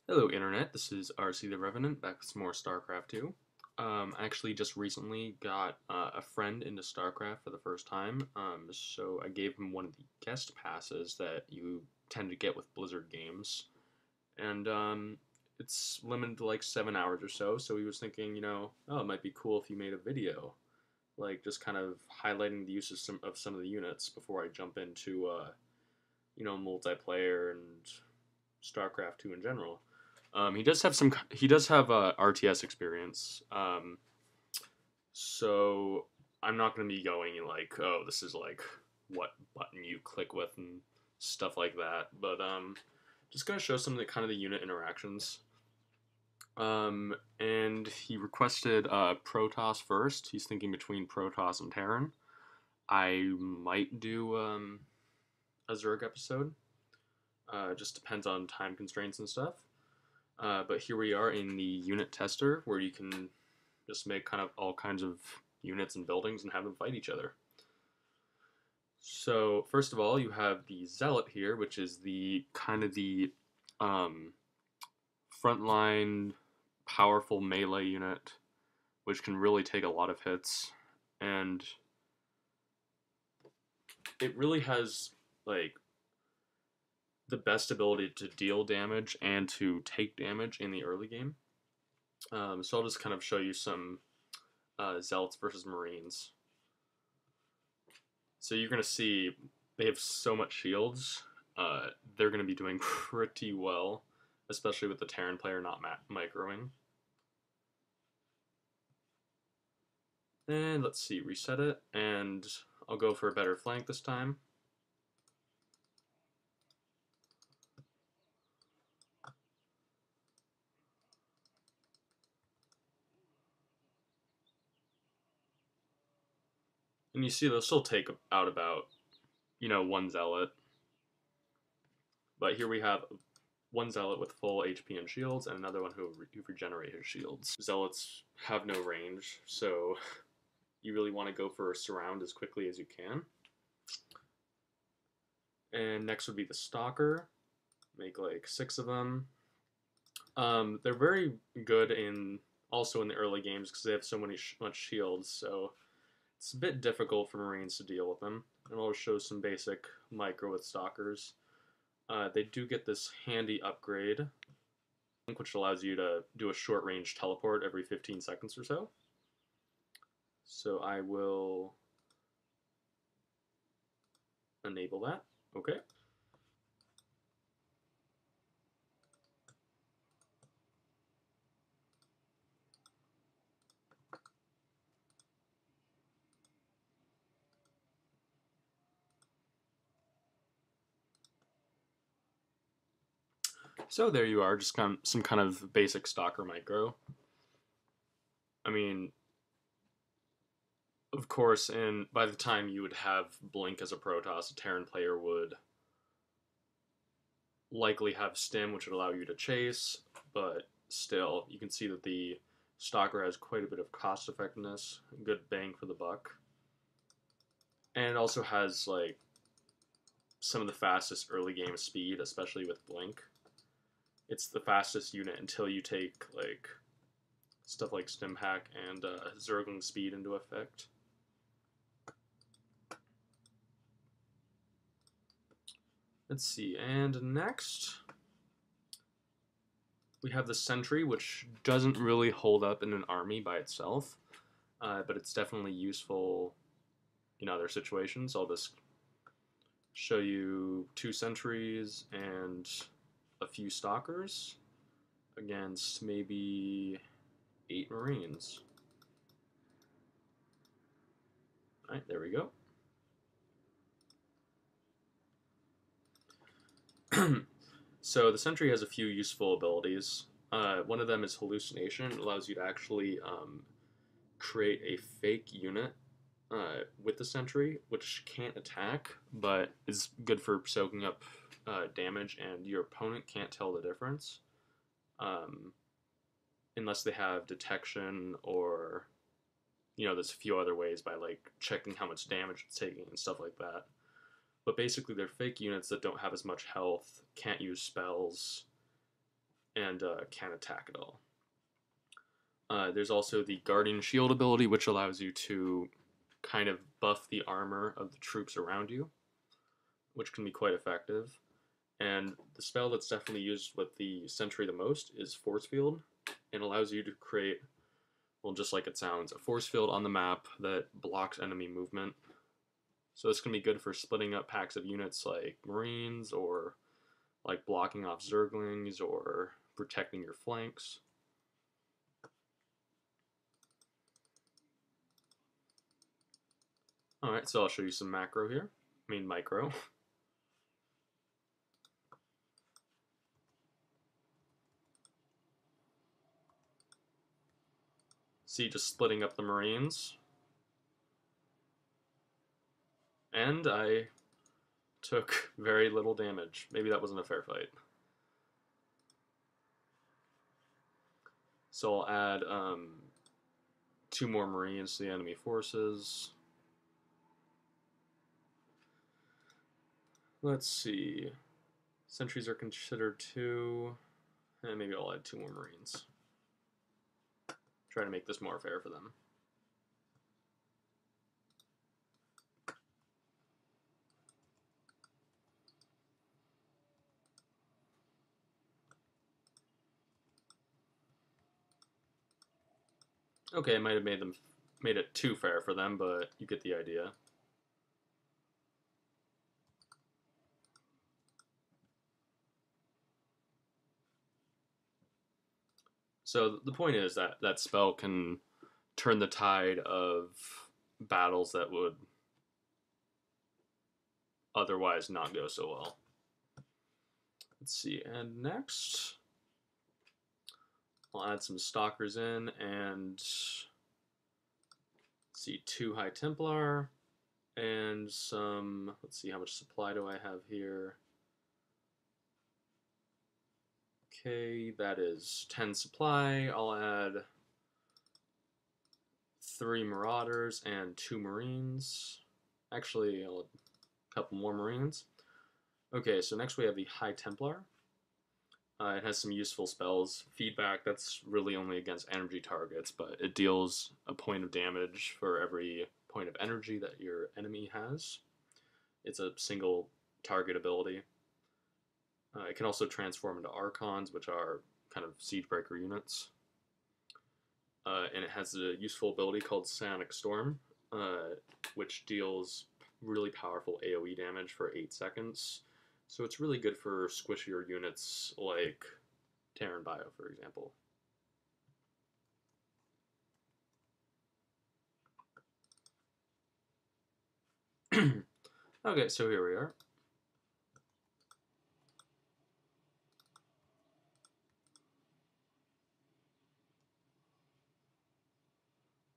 Hello Internet, this is RC the Revenant, back with some more StarCraft 2. I actually just recently got a friend into StarCraft for the first time, so I gave him one of the guest passes that you tend to get with Blizzard games. And it's limited to like 7 hours or so, so he was thinking, oh, it might be cool if you made a video, like just kind of highlighting the use of some of the units before I jump into, multiplayer and StarCraft 2 in general. He does have RTS experience. So I'm not going to be going like, oh, this is like what button you click with and stuff like that. But just going to show some of the kind of the unit interactions. And he requested Protoss first. He's thinking between Protoss and Terran. I might do a Zerg episode. Just depends on time constraints and stuff. But here we are in the unit tester where you can just make kind of all kinds of units and buildings and have them fight each other. So first of all, you have the Zealot here, which is the kind of the frontline powerful melee unit, which can really take a lot of hits, and it really has like the best ability to deal damage and to take damage in the early game. So I'll just kind of show you some Zealots versus Marines. So you're going to see they have so much shields. They're going to be doing pretty well, especially with the Terran player not microing. And let's see, reset it, and I'll go for a better flank this time. And you see they'll still take out about, one Zealot. But here we have one Zealot with full HP and shields, and another one who regenerate his shields. Zealots have no range, so you really want to go for a surround as quickly as you can. And next would be the Stalker. Make like 6 of them. They're very good also in the early games because they have so much shields, so it's a bit difficult for Marines to deal with them. And I'll show some basic micro with Stalkers. They do get this handy upgrade, which allows you to do a short range teleport every 15 seconds or so. So I will enable that. Okay. So there you are, just some kind of basic Stalker micro. I mean, of course, and by the time you would have Blink as a Protoss, a Terran player would likely have Stim, which would allow you to chase, but still, you can see that the Stalker has quite a bit of cost effectiveness, good bang for the buck. And it also has, like, some of the fastest early game speed, especially with Blink. It's the fastest unit until you take, like, stuff like Stim Hack and Zergling Speed into effect. Let's see, and next we have the Sentry, which doesn't really hold up in an army by itself, but it's definitely useful in other situations. I'll just show you 2 Sentries and a few Stalkers against maybe 8 Marines. Alright, there we go. So the Sentry has a few useful abilities. One of them is Hallucination. It allows you to actually create a fake unit with the Sentry, which can't attack, but is good for soaking up damage, and your opponent can't tell the difference unless they have detection or, there's a few other ways by like checking how much damage it's taking and stuff like that. But basically, they're fake units that don't have as much health, can't use spells, and can't attack at all. There's also the Guardian Shield ability, which allows you to kind of buff the armor of the troops around you, which can be quite effective. And the spell that's definitely used with the Sentry the most is Force Field, and allows you to create, well, just like it sounds, a force field on the map that blocks enemy movement. So this can be good for splitting up packs of units like Marines, or like blocking off Zerglings, or protecting your flanks. Alright, so I'll show you some macro here. I mean micro. See, just splitting up the Marines. And I took very little damage. Maybe that wasn't a fair fight. So I'll add 2 more Marines to the enemy forces. Let's see. Sentries are considered 2. And maybe I'll add 2 more Marines. Try to make this more fair for them. Okay, I might have made it too fair for them, but you get the idea. So the point is that that spell can turn the tide of battles that would otherwise not go so well. Let's see, and next I'll add some Stalkers in, and see 2 High Templar, and some, let's see, how much supply do I have here? Okay, that is 10 supply. I'll add 3 Marauders and 2 Marines. Actually, I'll add a couple more Marines. Okay, so next we have the High Templar. It has some useful spells. Feedback, that's really only against energy targets, but it deals a point of damage for every point of energy that your enemy has. It's a single target ability. It can also transform into Archons, which are kind of Siegebreaker units. And it has a useful ability called Psionic Storm, which deals really powerful AoE damage for 8 seconds. So it's really good for squishier units like Terran Bio, for example. Okay, so here we are.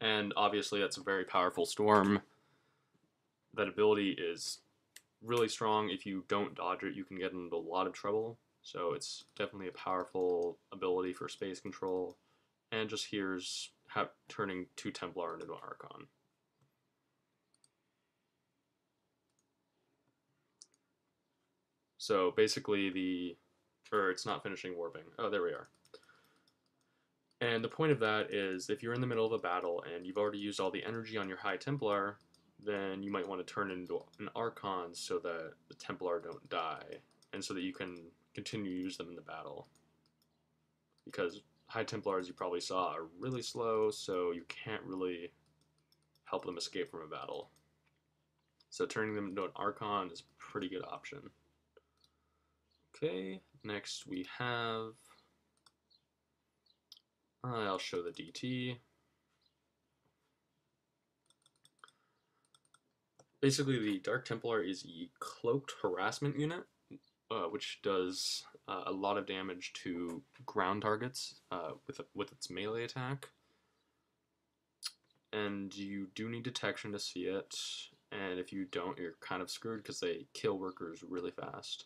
And obviously that's a very powerful storm. That ability is really strong. If you don't dodge it, you can get into a lot of trouble. So it's definitely a powerful ability for space control. And just here's how turning 2 Templar into an Archon. So basically it's not finishing warping. Oh, there we are. And the point of that is, if you're in the middle of a battle and you've already used all the energy on your High Templar, then you might want to turn it into an Archon so that the Templar don't die, and so that you can continue to use them in the battle. Because High Templars, you probably saw, are really slow, so you can't really help them escape from a battle. So turning them into an Archon is a pretty good option. Okay, next we have... I'll show the DT. Basically, the Dark Templar is a cloaked harassment unit, which does a lot of damage to ground targets with its melee attack. And you do need detection to see it, and if you don't, you're kind of screwed because they kill workers really fast.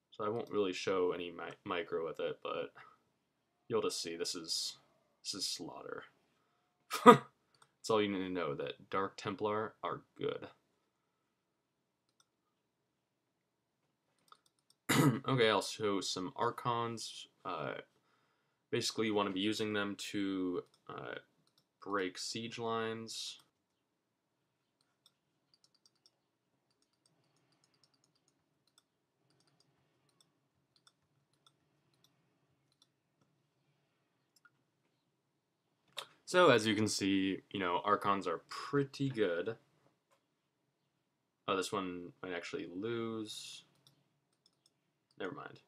So I won't really show any micro with it, but you'll just see this is slaughter. That's all you need to know, that Dark Templar are good. Okay, I'll show some Archons Basically, you want to be using them to break siege lines. So as you can see, Archons are pretty good. Oh, this one might actually lose. Never mind.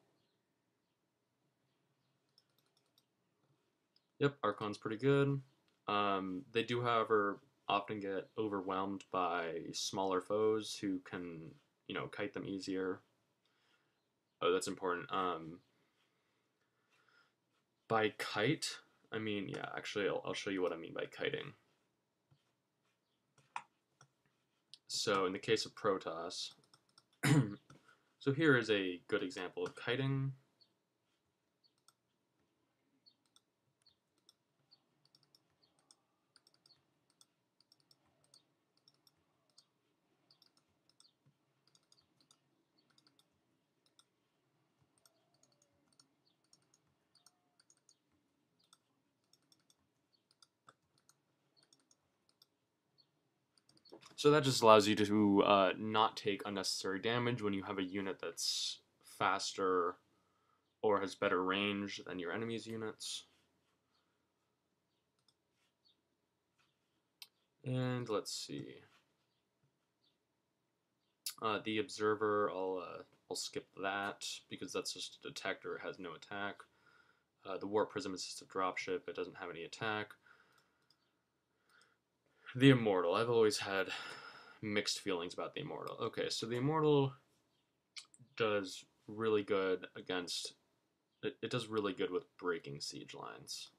Yep, Archon's pretty good. They do, however, often get overwhelmed by smaller foes who can, kite them easier. Oh, that's important. By kite, I mean, yeah, actually, I'll show you what I mean by kiting. So in the case of Protoss, so here is a good example of kiting. So that just allows you to not take unnecessary damage when you have a unit that's faster or has better range than your enemy's units. And let's see. The Observer, I'll skip that because that's just a detector, it has no attack. The Warp Prism is just a dropship, it doesn't have any attack. The Immortal, I've always had mixed feelings about the Immortal. Okay, so the Immortal does really good against, it does really good with breaking siege lines.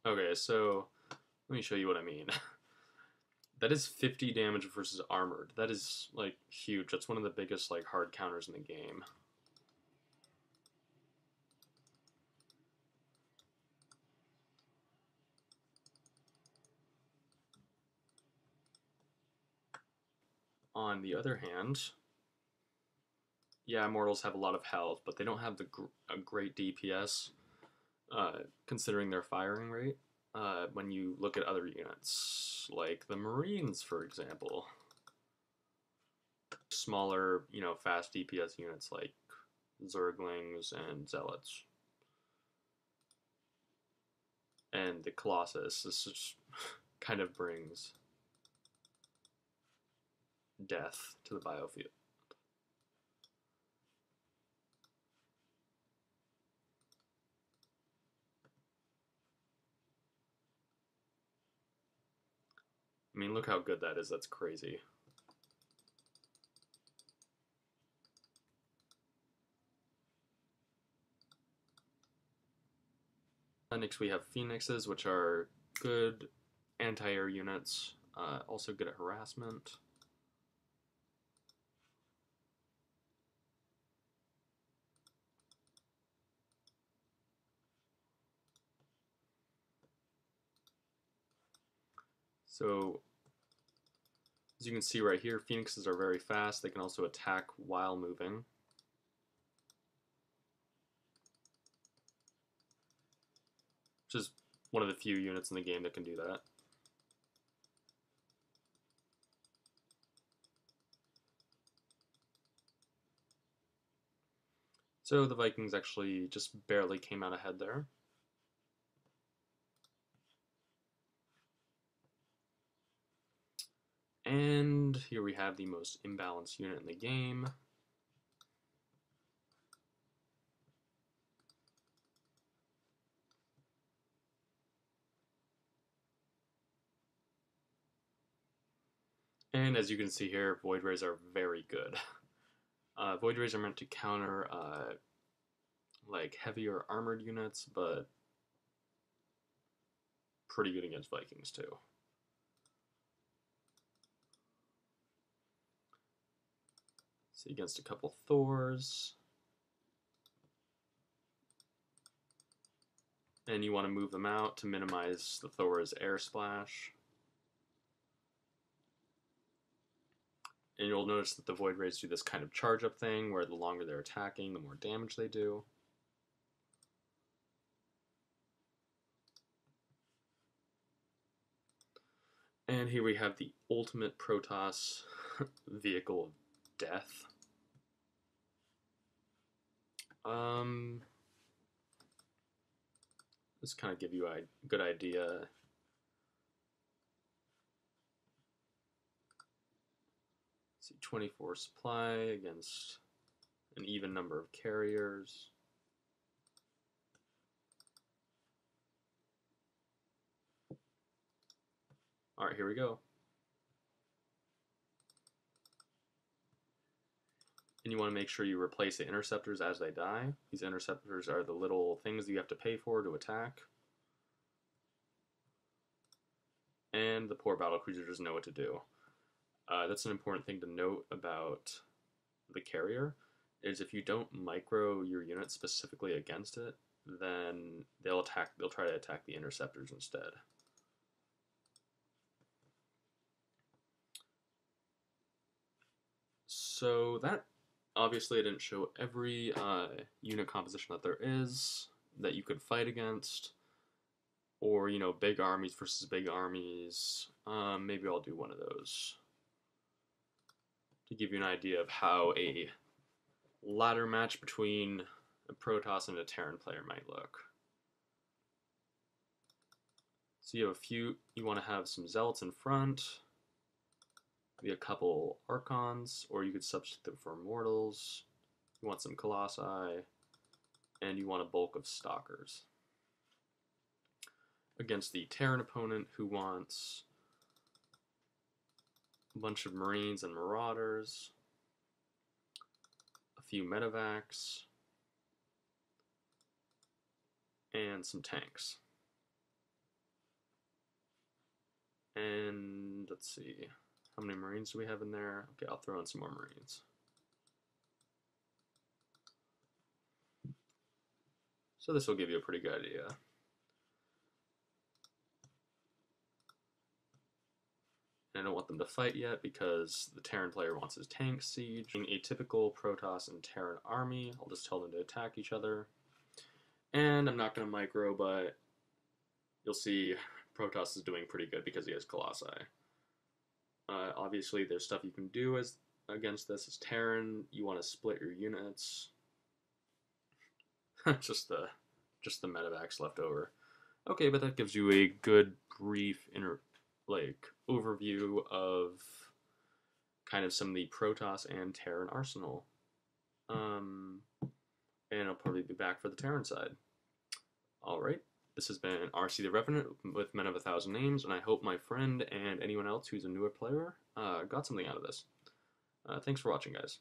Okay, so let me show you what I mean. That is 50 damage versus armored. That is, like, huge. That's one of the biggest, like, hard counters in the game. On the other hand, yeah, Immortals have a lot of health, but they don't have a great DPS, considering their firing rate. When you look at other units, like the Marines, for example. Smaller, fast DPS units like Zerglings and Zealots. And the Colossus, this just kind of brings death to the biofield. I mean, look how good that is. That's crazy. Next we have Phoenixes, which are good anti-air units, also good at harassment. So, as you can see right here, Phoenixes are very fast. They can also attack while moving. Which is one of the few units in the game that can do that. So the Vikings actually just barely came out ahead there. And here we have the most imbalanced unit in the game. And as you can see here, Void Rays are very good. Void Rays are meant to counter like heavier armored units, but pretty good against Vikings too. See, against a couple Thors. and you want to move them out to minimize the Thor's air splash. And you'll notice that the Void Rays do this kind of charge-up thing, where the longer they're attacking, the more damage they do. And here we have the ultimate Protoss vehicle of death. This kind of give you a good idea. See, 24 supply against an even number of carriers. All right, here we go. And you want to make sure you replace the interceptors as they die. These interceptors are the little things that you have to pay for to attack. And the poor battlecruiser doesn't know what to do. That's an important thing to note about the carrier, is if you don't micro your unit specifically against it, then they'll try to attack the interceptors instead. So that, obviously I didn't show every unit composition that there is that you could fight against, or, you know, big armies versus big armies. Maybe I'll do one of those to give you an idea of how a ladder match between a Protoss and a Terran player might look. So you have you want to have some Zealots in front, maybe a couple Archons, or you could substitute them for Immortals. You want some Colossi, and you want a bulk of Stalkers. Against the Terran opponent, who wants a bunch of Marines and Marauders, a few Medivacs, and some tanks. And let's see, how many Marines do we have in there? Okay, I'll throw in some more Marines. So this will give you a pretty good idea. I don't want them to fight yet because the Terran player wants his tank siege. In a typical Protoss and Terran army, I'll just tell them to attack each other. And I'm not going to micro, but you'll see Protoss is doing pretty good because he has Colossi. Obviously, there's stuff you can do against this as Terran. You want to split your units. just the Medivacs left over. Okay, but that gives you a good brief overview of kind of some of the Protoss and Terran arsenal. And I'll probably be back for the Terran side. Alright, this has been RC the Revenant with Men of 1,000 Names, and I hope my friend and anyone else who's a newer player got something out of this. Thanks for watching, guys.